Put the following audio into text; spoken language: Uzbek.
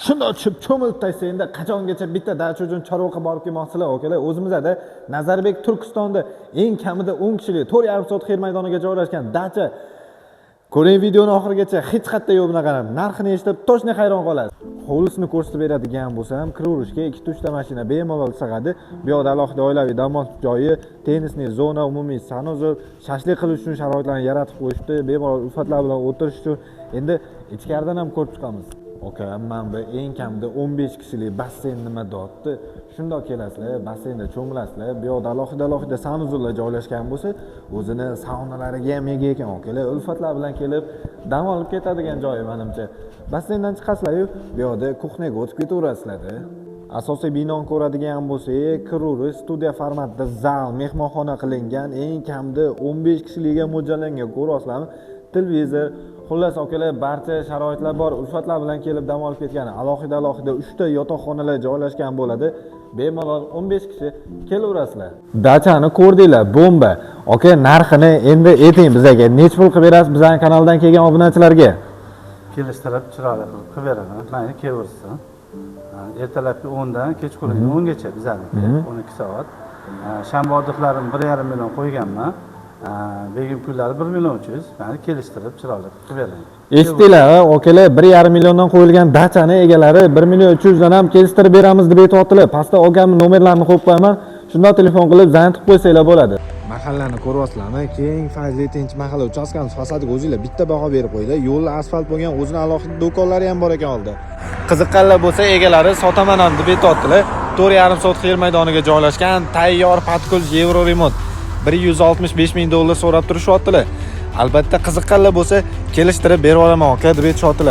shunday tushib cho'milib tashsa endi qachongacha bitta dacha uchun Chorvoqqa borib kelmoqchilar akalar. O'zimizda Nazarbek Turkistonda eng kamida 10 kishilik 4,5 soat xer maydoniga joylashgan dacha. Ko'ring videoni oxirigacha, hech qayerda yo'q bunaqa narxini eshitib to'shni hayron qolasiz. Hovlisini ko'rsatib beradigan bo'lsam, kiraverishga 2-3 ta mashina bemalol sig'adi. Bu yoqda alohida oilaviy dam olish joyi, tennisli zona, umumiy sanuzor, shashlik qilish uchun sharoitlarni yaratib qo'yishdi. Bemalol ulfatlar bilan o'tirish uchun. Endi ichkaridan ham ko'rib chiqamiz. Oka, mana bu eng kamida 15 kishilik basseyn nima dotdi. Shundoq kelasizlar, basseynda cho'milasizlar. Bu yoqda alohida sanuzorlar joylashgan bo'lsa, o'zini saunalariga ham ega ekan okalar. Ulfatlar bilan kelib dam olib ketadigan joyi menimcha. Basseyndan chiqasizlar-yu, bu yoqda kuxnyaga o'tib ketaverasizlar. Asosiy binoni ko'radigan bo'lsak, kiruvri studiya formatida zal, mehmonxona qilingan, eng kamida 15 kishilikka mo'ljallangan ko'ryapsizlarmi? Televizor, xullas akalar barcha sharoitlar bor. Ulfatlar bilan kelib dam olib ketgan. Alohida 3 ta yotoqxonalar joylashgan bo'ladi. Bemalol 15 kishi kelaverasizlar. Dachani ko'rdinglar, bomba. Aka, narxini endi ayting bizga. Nech pul qilib berasiz bizning kanaldan kelgan obunachilarga? Kelishtirib chiroyli qilib beraman. Mayli kelaversin. Ertalabki 10 dan kechqurungi 10 gacha bizaniki 12 soat. Shanba oddixlarim 1,5 million qo'yganman. Begim kunlari 1 million 300. Mayli kelishtirib chiroyli qilib beraman. Eshitdinglar, okalar 1,5 milliondan qo'yilgan dachani egalari 1 million 300 dan ham kelishtirib beramiz deb aytibdilar. Pastda olgan nomerlarni qo'yib qo'yaman. Shundan telefon qilib zayn qilib qo'ysanglar bo'ladi. Mahallani ko'ryapsizlarmi? Keng fayzli tinch mahalla uchastkamiz fasadiga o'zingizlar bitta baho berib qo'yinglar. Yo'l asfalt bo'lgan, o'zini alohida do'konlari ham bor ekan oldi. Qiziqqanlar bo'lsa, egalari sotaman ham deb aytibdilar. 4,5 soat xer maydoniga joylashgan tayyor patkul Euro remont. 165 ming dollar so'rab turishyaptilar. Albatta qiziqqanlar bo'lsa, kelishtirib berib olaman aka deb aytishyaptilar.